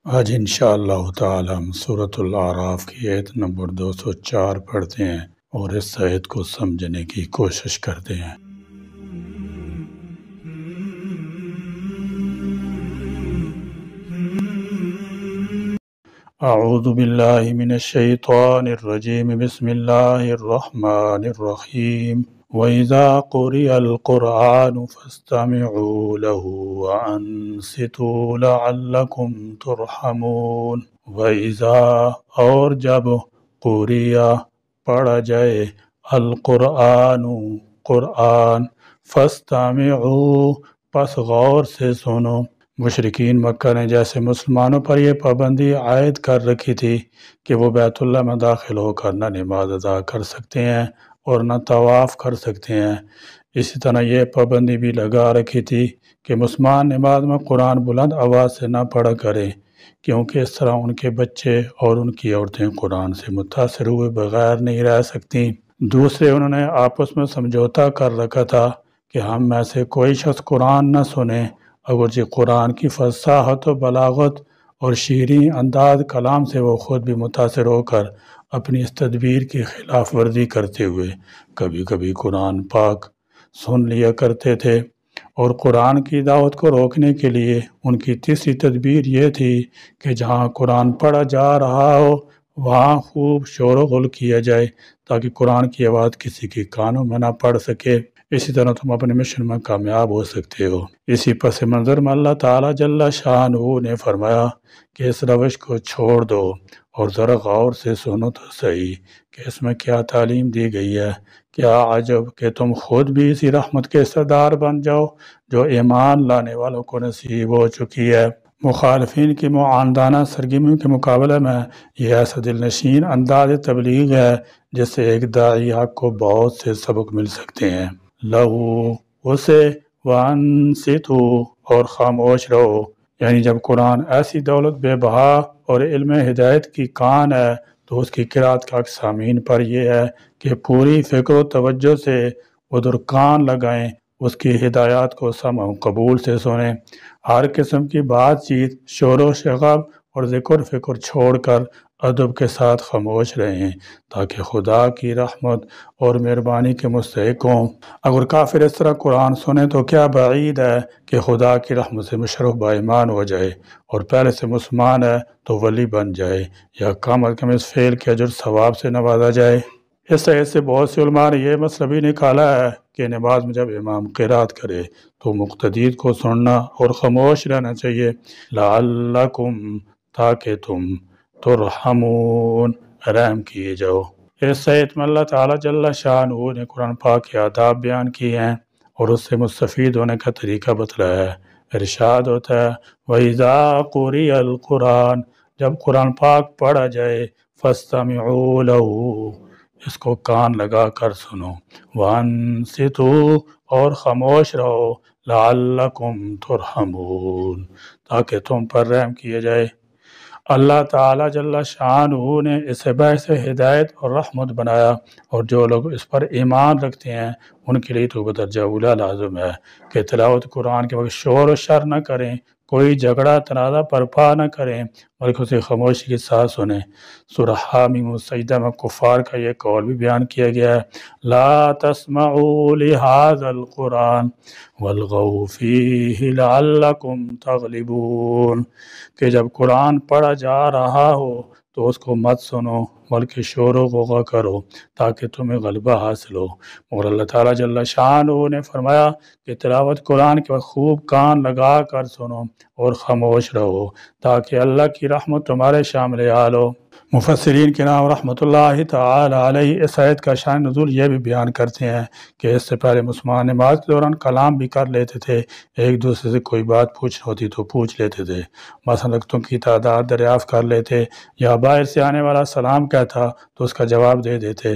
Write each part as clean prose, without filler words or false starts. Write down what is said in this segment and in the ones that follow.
آج انشاءاللہ تعالی ہم سورۃ الاعراف کی آیت نمبر 204 پڑھتے ہیں اور اس آیت کو سمجھنے کی کوشش کرتے ہیں۔ اعوذ باللہ من الشیطان الرجیم، بسم اللہ الرحمن الرحیم۔ وَإِذَا قُرِئَ الْقُرْآنُ فَاسْتَمِعُوا لَهُ وَأَنصِتُوا لَعَلَّكُمْ تُرْحَمُونَ۔ وَإِذَا اور جب قُرِئَ پڑھا جائے القرآن قرآن فَاسْتَمِعُوا پس غور سے سنو۔ مشرکین مکہ نے جیسے مسلمانوں پر یہ پابندی عائد کر رکھی تھی کہ وہ بیت اللہ میں داخل ہو کر نہ نماز ادا کر سکتے ہیں اور نہ طواف کر سکتے ہیں، اسی طرح یہ پابندی بھی لگا رکھی تھی کہ مسلمان نماز میں قرآن بلند آواز سے نہ پڑھا کریں، کیونکہ اس طرح ان کے بچے اور ان کی عورتیں قرآن سے متاثر ہوئے بغیر نہیں رہ سکتی۔ دوسرے انہوں نے آپس میں سمجھوتا کر رکھا تھا کہ ہم میں سے کوئی شخص قرآن نہ سنے، اگرچہ قرآن کی فصاحت و بلاغت اور شیریں انداز کلام سے وہ خود بھی متاثر ہو کر اپنی اس تدبیر کی خلاف ورزی کرتے ہوئے کبھی کبھی قرآن پاک سن لیا کرتے تھے، اور قرآن کی دعوت کو روکنے کے لیے ان کی تیسری تدبیر یہ تھی کہ جہاں قرآن پڑھا جا رہا ہو وہاں خوب شور و غل کیا جائے تاکہ قرآن کی آواز کسی کے کانوں میں نہ پڑ سکے، اسی طرح تم اپنے مشن میں کامیاب ہو سکتے ہو۔ اسی پس منظر میں اللہ تعالیٰ جل شانہ نے فرمایا کہ اس روش کو چھوڑ دو اور ذرا غور سے سنو تو صحیح کہ اس میں کیا تعلیم دی گئی ہے۔ کیا عجب کہ تم خود بھی اسی رحمت کے حصدار بن جاؤ جو ایمان لانے والوں کو نصیب ہو چکی ہے۔ مخالفین کی معاندانہ سرگرمیوں کے مقابلے میں یہ ایسا دل نشین انداز تبلیغ ہے جس سے ایک داعی حق کو بہت سے سبق مل سکتے ہیں۔ لہو اسے وانصتوا اور خاموش رہو، یعنی جب قرآن ایسی دولت بے بہا اور علم ہدایت کی کان ہے تو اس کی قرأت کا حق سامعین پر یہ ہے کہ پوری فکر و توجہ سے ادھر کان لگائیں، اس کی ہدایات کو سمع و قبول سے سنیں، ہر قسم کی بات چیت، شور و شغب اور ذکر فکر چھوڑ کر ادب کے ساتھ خاموش رہیں تاکہ خدا کی رحمت اور مہربانی کے مستحق ہوں۔ اگر کافر اس طرح قرآن سنے تو کیا بعید ہے کہ خدا کی رحمت سے مشرف با ایمان ہو جائے اور پہلے سے مسلمان ہے تو ولی بن جائے، یا کم از کم اس فعل کے اجر ثواب سے نوازا جائے۔ اس آیت سے بہت سے علماء نے یہ مسئلہ بھی نکالا ہے کہ نماز میں جب امام قرات کرے تو مقتدی کو سننا اور خاموش رہنا چاہیے، لعلکم تاکہ تم ترحمون رحم کیے جاؤ۔ اس آیت میں اللہ تعالیٰ جل شانہ نے قرآن پاک کے آداب بیان کیے ہیں اور اس سے مستفید ہونے کا طریقہ بتلایا ہے۔ ارشاد ہوتا ہے وَإِذَا قُرِئَ الْقُرْآنُ جب قرآن پاک پڑھا جائے فَاسْتَمِعُوا لَهُ اس کو کان لگا کر سنو، وَأَنصِتُوا اور خاموش رہو، لَعَلَّكُمْ تُرْحَمُونَ تاکہ تم پر رحم کیا جائے۔ اللہ تعالیٰ جل شانہ نے اسے باعث ہدایت اور رحمت بنایا، اور جو لوگ اس پر ایمان رکھتے ہیں ان کے لیے تو بدرجہ اولیٰ لازم ہے کہ تلاوت قرآن کے وقت شور و شر نہ کریں، کوئی جھگڑا تنازع برپا نہ کریں بلکہ اسے خاموشی کے ساتھ سنیں۔ سورہ حامیم سجدہ میں کفار کا یہ قول بھی بیان کیا گیا ہے لا تسمعوا لهذا القرآن والغوا فیہ لعلکم تغلبون کہ جب قرآن پڑھا جا رہا ہو تو اس کو مت سنو بلکہ شور و غوغا کرو تاکہ تمہیں غلبہ حاصل ہو۔ مگر اللہ تعالیٰ جل شانہ نے فرمایا کہ تلاوت قرآن کے وقت خوب کان لگا کر سنو اور خاموش رہو تاکہ اللہ کی رحمت تمہارے شامل حال ہو۔ مفسرین کرام رحمۃ اللہ تعالی علیہ اس آیت کا شان نزول یہ بھی بیان کرتے ہیں کہ اس سے پہلے مسلمان نماز کے دوران کلام بھی کر لیتے تھے، ایک دوسرے سے کوئی بات پوچھنی ہوتی تو پوچھ لیتے تھے، مثلا رکعتوں کی تعداد دریافت کر لیتے، یا باہر سے آنے والا سلام کہتا تو اس کا جواب دے دیتے۔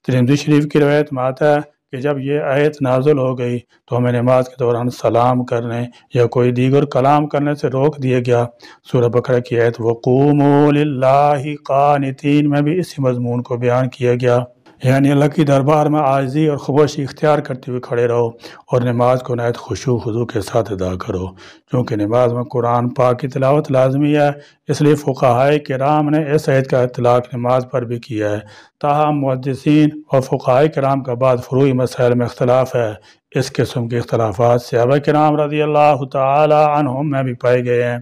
ترمذی شریف کی روایت میں آتا ہے کہ جب یہ آیت نازل ہو گئی تو ہمیں نماز کے دوران سلام کرنے یا کوئی دیگر کلام کرنے سے روک دیا گیا۔ سورہ بقرہ کی آیت وَقُومُوا لِلَّهِ قَانِتِينَ میں بھی اسی مضمون کو بیان کیا گیا۔ یعنی اللہ کی دربار میں عاجزی اور خاموشی اختیار کرتے ہوئے کھڑے رہو اور نماز کو نہایت خشوع و خضوع کے ساتھ ادا کرو، چونکہ نماز میں قرآن پاک کی تلاوت لازمی ہے، اس لیے فقہائے کرام نے اس آیت کا اطلاق نماز پر بھی کیا ہے۔ تاہم محدثین اور فقہائے کرام کا بعض فروعی مسائل میں اختلاف ہے۔ اس قسم کے اختلافات صحابہ کرام رضی اللہ تعالی عنہم میں بھی پائے گئے ہیں،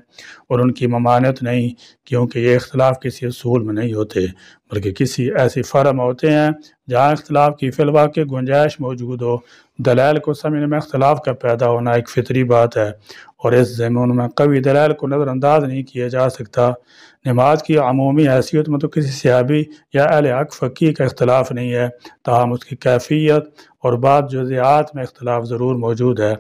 اور ان کی ممانعت نہیں، کیونکہ یہ اختلاف کسی اصول میں نہیں ہوتے بلکہ کسی ایسی فرع میں ہوتے ہیں جہاں اختلاف کی فی الواقع گنجائش موجود ہو۔ دلائل کو سمجھنے میں اختلاف کا پیدا ہونا ایک فطری بات ہے، اور اس ضمن میں قوی دلائل کو نظر انداز نہیں کیا جا سکتا۔ نماز کی عمومی حیثیت میں تو کسی صحابی یا اہل حق فقیہ کا اختلاف نہیں ہے، تاہم اس کی کیفیت اور بعض جزئیات میں اختلاف ضرور موجود ہے۔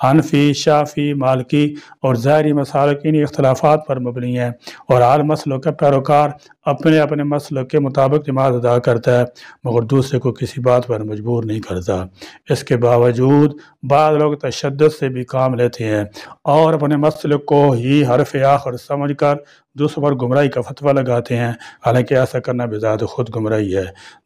حنفی، شافعی، مالکی اور ظاہری مسالک انہی اختلافات پر مبنی ہیں، اور ہر مسلک کا پیروکار اپنے اپنے مسلک کے مطابق نماز ادا کرتا ہے، مگر دوسرے کو کسی بات پر مجبور نہیں کرتا۔ اس کے باوجود بعض لوگ تشدد سے بھی کام لیتے ہیں اور اپنے مسلک کو ہی حرف آخر سمجھ کر دوسروں پر گمراہی کا فتویٰ لگاتے ہیں، حالانکہ ایسا کرنا بذات خود گمراہی ہے۔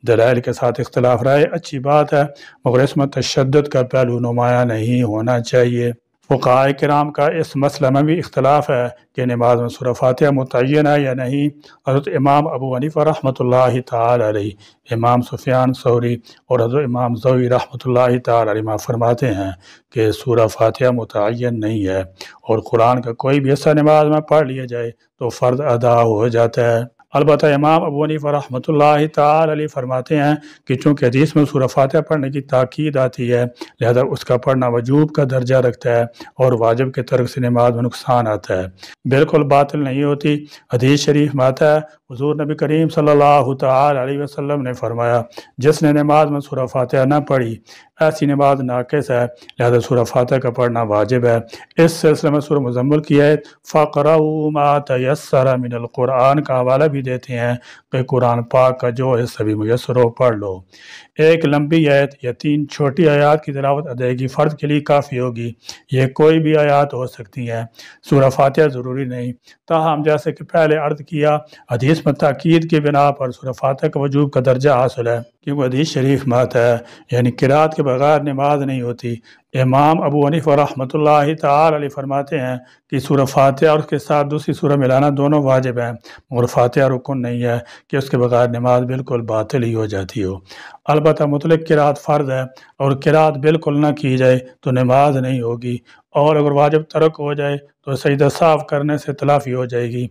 دلائل کے ساتھ اختلاف رائے اچھی بات ہے، مگر اس میں تشدد کا پہلو نمایاں نہیں ہونا چاہیے۔ فقہائے کرام کا اس مسئلہ میں بھی اختلاف ہے کہ نماز میں سورہ فاتحہ متعین ہے یا نہیں۔ حضرت امام ابو حنیفہ رحمۃ اللہ تعالی علیہ، امام سفیان ثوری اور حضرت امام زہری رحمۃ اللہ تعالی علیہ فرماتے ہیں کہ سورہ فاتحہ متعین نہیں ہے، اور قرآن کا کوئی بھی حصہ نماز میں پڑھ لیا جائے تو فرض ادا ہو جاتا ہے۔ البتہ امام ابو حنیفہ رحمۃ اللہ تعالی علیہ فرماتے ہیں کہ چونکہ حدیث میں سورہ فاتحہ پڑھنے کی تاکید آتی ہے، لہذا اس کا پڑھنا وجوب کا درجہ رکھتا ہے، اور واجب کے ترک سے نماز میں نقصان آتا ہے، بالکل باطل نہیں ہوتی۔ حدیث شریف میں آتا ہے، حضور نبی کریم صلی اللہ تعالی علیہ وسلم نے فرمایا، جس نے نماز میں سورہ فاتحہ نہ پڑھی ایسی نماز ناقص ہے، لہذا سورہ فاتحہ کا پڑھنا واجب ہے۔ اس سلسلے میں سورہ مزمل کی آیت فَقْرَؤُوا مَا تَيَسَّرَ مِنَ الْقُرْآنِ کا حوالہ بھی دیتے ہیں کہ قرآن پاک کا جو حصہ بھی میسر ہو پڑھ لو۔ ایک لمبی آیت یا 3 چھوٹی آیات کی تلاوت ادائیگی فرد کے لیے کافی ہوگی، یہ کوئی بھی آیات ہو سکتی ہیں، سورہ فاتحہ ضروری نہیں۔ تاہم جیسے کہ پہلے عرض کیا، حدیث میں تاکید کی بنا پر سورہ فاتحہ کا وجوب کا درجہ حاصل ہے، کیونکہ حدیث شریف میں آتا ہے، یعنی قرات کے بغیر نماز نہیں ہوتی۔ امام ابو حنیفہ رحمۃ اللہ تعالی علیہ فرماتے ہیں کہ سورہ فاتحہ اور اس کے ساتھ دوسری سورہ ملانا دونوں واجب ہیں، مگر فاتحہ رکن نہیں ہے کہ اس کے بغیر نماز بالکل باطل ہی ہو جاتی ہو۔ البتہ مطلق قرات فرض ہے، اور قرات بالکل نہ کی جائے تو نماز نہیں ہوگی، اور اگر واجب ترک ہو جائے تو سجدہ صاف کرنے سے تلافی ہو جائے گی۔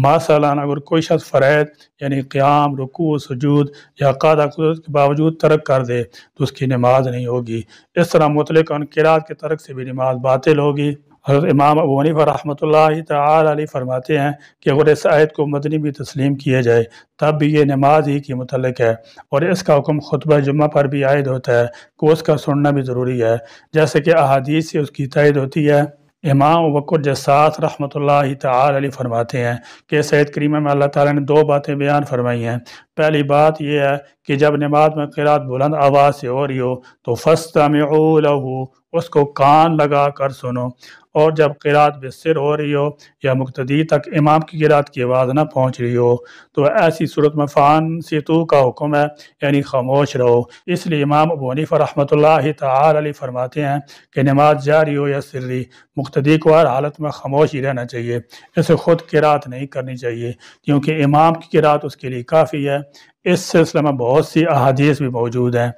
مثلا اگر کوئی شخص فرائض یعنی قیام، رکوع، سجود یا قاعدہ قدرت کے باوجود ترک کر دے تو اس کی نماز نہیں ہوگی۔ اس طرح مطلق ان قرات کے ترک سے بھی نماز باطل ہوگی۔ حضرت امام ابو حنیفہ رحمۃ اللہ تعالی علیہ فرماتے ہیں کہ اگر اس آیت کو مدنی بھی تسلیم کیا جائے تب بھی یہ نماز ہی کی متعلق ہے، اور اس کا حکم خطبہ جمعہ پر بھی عائد ہوتا ہے کہ اس کا سننا بھی ضروری ہے، جیسے کہ احادیث سے اس کی تائید ہوتی ہے۔ امام ابوبکر جساس رحمۃ اللہ تعالی علیہ فرماتے ہیں کہ اس آیت کریمہ میں اللہ تعالیٰ نے 2 باتیں بیان فرمائی ہیں۔ پہلی بات یہ ہے کہ جب نماز میں قرات بلند آواز سے ہو رہی ہو تو فَاسْتَمِعُوا لَهُ، اس کو کان لگا کر سنو، اور جب قرات بسر ہو رہی ہو یا مقتدی تک امام کی قرات کی آواز نہ پہنچ رہی ہو تو ایسی صورت میں فَأَنصِتُوا کا حکم ہے، یعنی خاموش رہو۔ اس لیے امام ابو حنیفہ رحمۃ اللہ تعالی علیہ فرماتے ہیں کہ نماز جاری ہو یا سری، مقتدی کو ہر حالت میں خاموش ہی رہنا چاہیے، اسے خود قرات نہیں کرنی چاہیے، کیونکہ امام کی قرات اس کے لیے کافی ہے۔ اس سلسلے میں بہت سی احادیث بھی موجود ہیں۔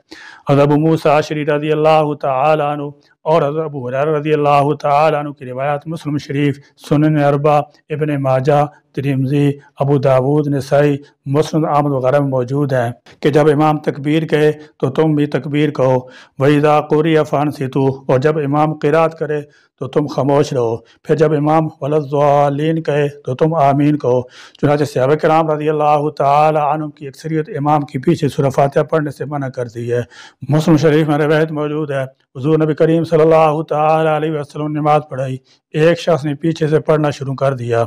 حضرت ابو موسیٰ اشعری رضی اللہ تعالی عنہ اور حضرت ابو ہریرہ رضی اللہ تعالی عنہ کی روایات مسلم شریف، سنن اربع، ابن ماجہ، ترمذی، ابو داود، نسائی، مسند احمد وغیرہ میں موجود ہیں کہ جب امام تکبیر کہے تو تم بھی تکبیر کہو، وَإِذَا قُرِئَ فَأَنصِتُوا، اور جب امام قرات کرے تو تم خاموش رہو، پھر جب امام وَلَا الضَّالِّينَ کہے تو تم آمین کہو۔ چنانچہ صحابہ کرام رضی اللہ تعالی عنہ کی اکثریت امام کے پیچھے سورہ فاتحہ پڑھنے سے منع کرتی ہے۔ مسلم شریف میں روایت موجود ہے، حضور نبی کریم صلی اللہ تعالی علیہ وسلم نے نماز پڑھائی، ایک شخص نے پیچھے سے پڑھنا شروع کر دیا،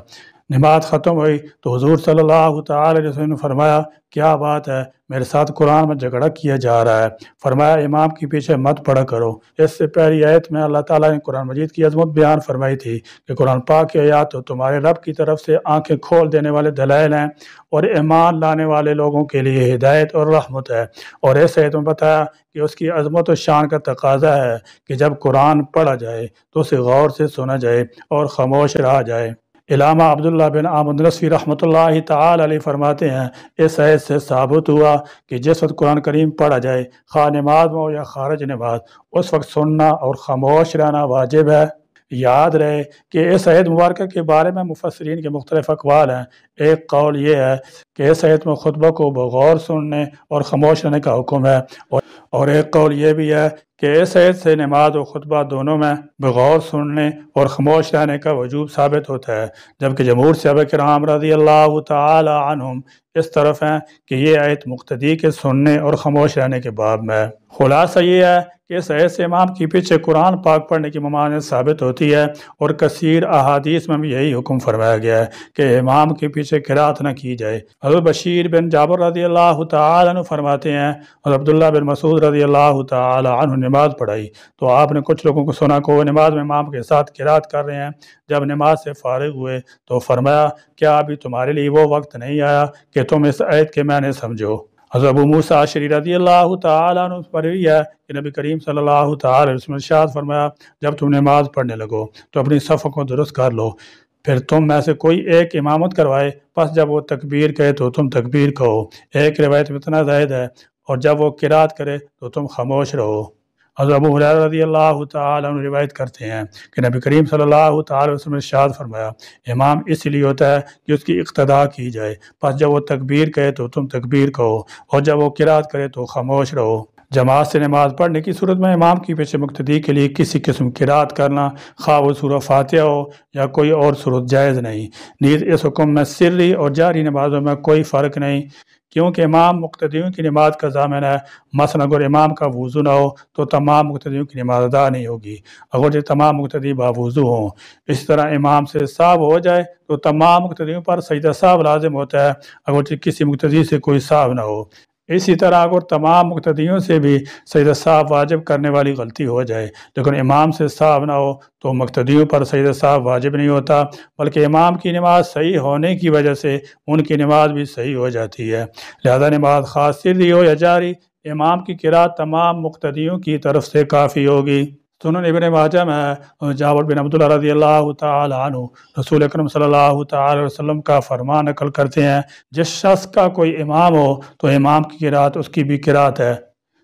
نماز ختم ہوئی تو حضور صلی اللہ تعالی علیہ وسلم نے فرمایا کیا بات ہے، میرے ساتھ قرآن میں جھگڑا کیا جا رہا ہے؟ فرمایا امام کے پیچھے مت پڑھا کرو۔ اس سے پہلی آیت میں اللہ تعالیٰ نے قرآن مجید کی عظمت بیان فرمائی تھی کہ قرآن پاک کی آیات تو تمہارے رب کی طرف سے آنکھیں کھول دینے والے دلائل ہیں اور ایمان لانے والے لوگوں کے لیے ہدایت اور رحمت ہے۔ اور اس آیت میں بتایا کہ اس کی عظمت و شان کا تقاضا ہے کہ جب قرآن پڑھا جائے تو اسے غور سے سنا جائے اور خاموش رہا جائے۔ علامہ عبداللہ بن احمد نصفی رحمۃ اللہ تعالی علیہ فرماتے ہیں اس آیت سے ثابت ہوا کہ جس وقت قرآن کریم پڑھا جائے، خواہ نماز میں ہو یا خارج نماز، اس وقت سننا اور خاموش رہنا واجب ہے۔ یاد رہے کہ اس آیت مبارکہ کے بارے میں مفسرین کے مختلف اقوال ہیں۔ ایک قول یہ ہے کہ اس آیت میں خطبہ کو بغور سننے اور خاموش رہنے کا حکم ہے، اور ایک قول یہ بھی ہے کہ اس آیت سے نماز و خطبہ دونوں میں بغور سننے اور خاموش رہنے کا وجوب ثابت ہوتا ہے، جبکہ جمہور صحابہ کرام رضی اللہ تعالی عنہم اس طرف ہیں کہ یہ آیت مقتدی کے سننے اور خاموش رہنے کے باب میں۔ خلاصہ یہ ہے کہ اس آیت سے امام کے پیچھے قرآن پاک پڑھنے کی ممانعت ثابت ہوتی ہے، اور کثیر احادیث میں بھی یہی حکم فرمایا گیا ہے کہ امام کے پیچھے قرات نہ کی جائے۔ حضرت بشیر بن جابر رضی اللہ تعالی عنہ فرماتے ہیں اور عبداللہ بن مسعود رضی اللہ تعالی عنہ نماز پڑھائی تو آپ نے کچھ لوگوں کو سنا کہ وہ نماز میں امام کے ساتھ قرات کر رہے ہیں۔ جب نماز سے فارغ ہوئے تو فرمایا کیا ابھی تمہارے لیے وہ وقت نہیں آیا کہ تم اس آیت کے معنی سمجھو؟ حضرت ابو موسیٰ اشعری رضی اللہ تعالی عنہ پر بھی ہے کہ نبی کریم صلی اللہ تعالی علیہ وسلم نے ارشاد فرمایا جب تم نماز پڑھنے لگو تو اپنی صفوں کو درست کر لو، پھر تم میں سے کوئی ایک امامت کروائے، پس جب وہ تکبیر کہے تو تم تکبیر کہو۔ ایک روایت میں اتنا زائد ہے، اور جب وہ قرات کرے تو تم خاموش رہو۔ حضرت ابو ہریرہ رضی اللہ تعالی عنہ روایت کرتے ہیں کہ نبی کریم صلی اللہ تعالی علیہ وسلم نے ارشاد فرمایا امام اس لیے ہوتا ہے کہ اس کی اقتداء کی جائے، پس جب وہ تکبیر کہے تو تم تکبیر کہو، اور جب وہ قرات کرے تو خاموش رہو۔ جماعت سے نماز پڑھنے کی صورت میں امام کی پیچھے مقتدی کے لیے کسی قسم کی قرات کرنا، خواہ وہ سورہ فاتحہ ہو یا کوئی اور صورت، جائز نہیں۔ نیز اس حکم میں سری اور جاری نمازوں میں کوئی فرق نہیں، کیونکہ امام مقتدیوں کی نماز کا ضامن ہے۔ مثلا اگر امام کا وضو نہ ہو تو تمام مقتدیوں کی نماز ادا نہیں ہوگی اگر تمام مقتدی باوضو ہوں۔ اسی طرح امام سے سہو ہو جائے تو تمام مقتدیوں پر سجدہ سہو لازم ہوتا ہے اگر کسی مقتدی سے کوئی سہو نہ ہو۔ اسی طرح اگر تمام مقتدیوں سے بھی سجدہ سہو واجب کرنے والی غلطی ہو جائے لیکن امام سے سہو نہ ہو تو مقتدیوں پر سجدہ سہو واجب نہیں ہوتا، بلکہ امام کی نماز صحیح ہونے کی وجہ سے ان کی نماز بھی صحیح ہو جاتی ہے۔ لہذا نماز خاص سری ہو یا جاری، امام کی قرات تمام مقتدیوں کی طرف سے کافی ہوگی۔ سنن ابن ماجہ میں جابر بن عبداللہ رضی اللہ تعالی عنہ رسول اکرم صلی اللہ تعالی علیہ وسلم کا فرمان نقل کرتے ہیں جس شخص کا کوئی امام ہو تو امام کی قرات اس کی بھی قرات ہے۔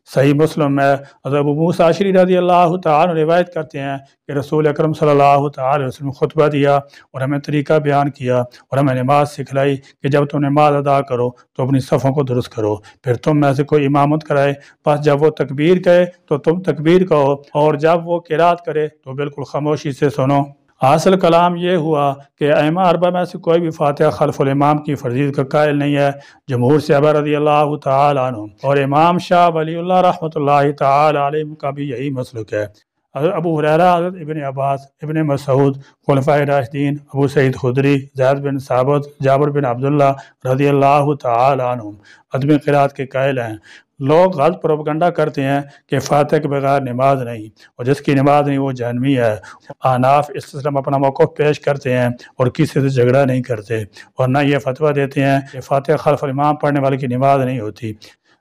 صحیح مسلم میں حضرت ابو موسیٰ اشعری رضی اللہ تعالی عنہ روایت کرتے ہیں کہ رسول اکرم صلی اللہ تعالی علیہ وسلم خطبہ دیا اور ہمیں طریقہ بیان کیا اور ہمیں نماز سکھلائی کہ جب تم نماز ادا کرو تو اپنی صفوں کو درست کرو، پھر تم میں سے کوئی امامت کرائے، پس جب وہ تکبیر کہے تو تم تکبیر کہو، اور جب وہ قرات کرے تو بالکل خاموشی سے سنو۔ حاصل کلام یہ ہوا کہ ائمہ اربعہ میں سے کوئی بھی فاتحہ خلف الامام کی فرضیت کا قائل نہیں ہے۔ جمہور صحابہ رضی اللہ تعالی عنہ اور امام شاہ ولی اللہ رحمۃ اللہ تعالی علیہ کا بھی یہی مسلک ہے۔ حضرت ابو ہریرہ، حضرت ابن عباس، ابن مسعود، خلفائے راشدین، ابو سعید خدری، زید بن ثابت، جابر بن عبداللہ رضی اللہ تعالی عنہم عدم قرات کے قائل ہیں۔ لوگ غلط پروپگنڈا کرتے ہیں کہ فاتح کے بغیر نماز نہیں، اور جس کی نماز نہیں وہ جہنمی ہے۔ احناف اس سلسلے میں اپنا موقف پیش کرتے ہیں اور کسی سے جھگڑا نہیں کرتے، اور نہ یہ فتویٰ دیتے ہیں کہ فاتح خلف الامام پڑھنے والے کی نماز نہیں ہوتی۔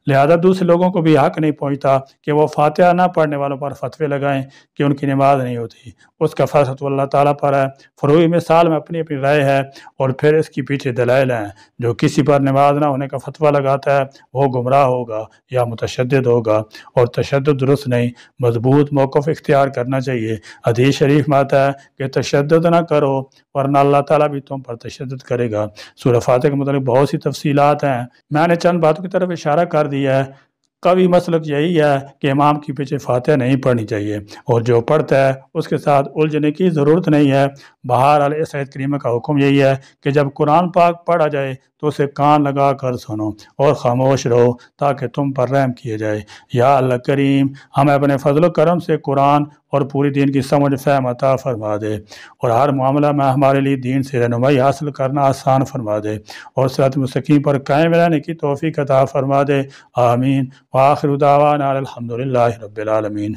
لہذا دوسرے لوگوں کو بھی حق نہیں پہنچتا کہ وہ فاتحہ نہ پڑھنے والوں پر فتوے لگائیں کہ ان کی نماز نہیں ہوتی۔ اس کا فیصلہ تو اللہ تعالیٰ پر ہے۔ فروعی مثال میں اپنی اپنی رائے ہے اور پھر اس کی پیچھے دلائل ہیں۔ جو کسی پر نماز نہ ہونے کا فتویٰ لگاتا ہے وہ گمراہ ہوگا یا متشدد ہوگا، اور تشدد درست نہیں۔ مضبوط موقف اختیار کرنا چاہیے۔ حدیث شریف میں آتا ہے کہ تشدد نہ کرو ورنہ اللہ تعالیٰ بھی تم پر تشدد کرے گا۔ سورہ فاتحہ کے متعلق بہت سی تفصیلات ہیں، میں نے چند باتوں کی طرف اشارہ کر دیا ہے۔ قوی مسلک یہی ہے کہ امام کی پیچھے فاتحہ نہیں پڑھنی چاہیے، اور جو پڑھتا ہے اس کے ساتھ الجھنے کی ضرورت نہیں ہے۔ بہرحال اس آیت کریمہ کا حکم یہی ہے کہ جب قرآن پاک پڑھا جائے تو اسے کان لگا کر سنو اور خاموش رہو تاکہ تم پر رحم کیے جائے۔ یا اللہ کریم ہمیں اپنے فضل و کرم سے قرآن اور پوری دین کی سمجھ فہم عطا فرما دے، اور ہر معاملہ میں ہمارے لیے دین سے رہنمائی حاصل کرنا آسان فرما دے، اور صراط مستقیم پر قائم رہنے کی توفیق عطا فرما دے۔ آمین۔ وآخر دعوانا الحمدللہ رب العالمین۔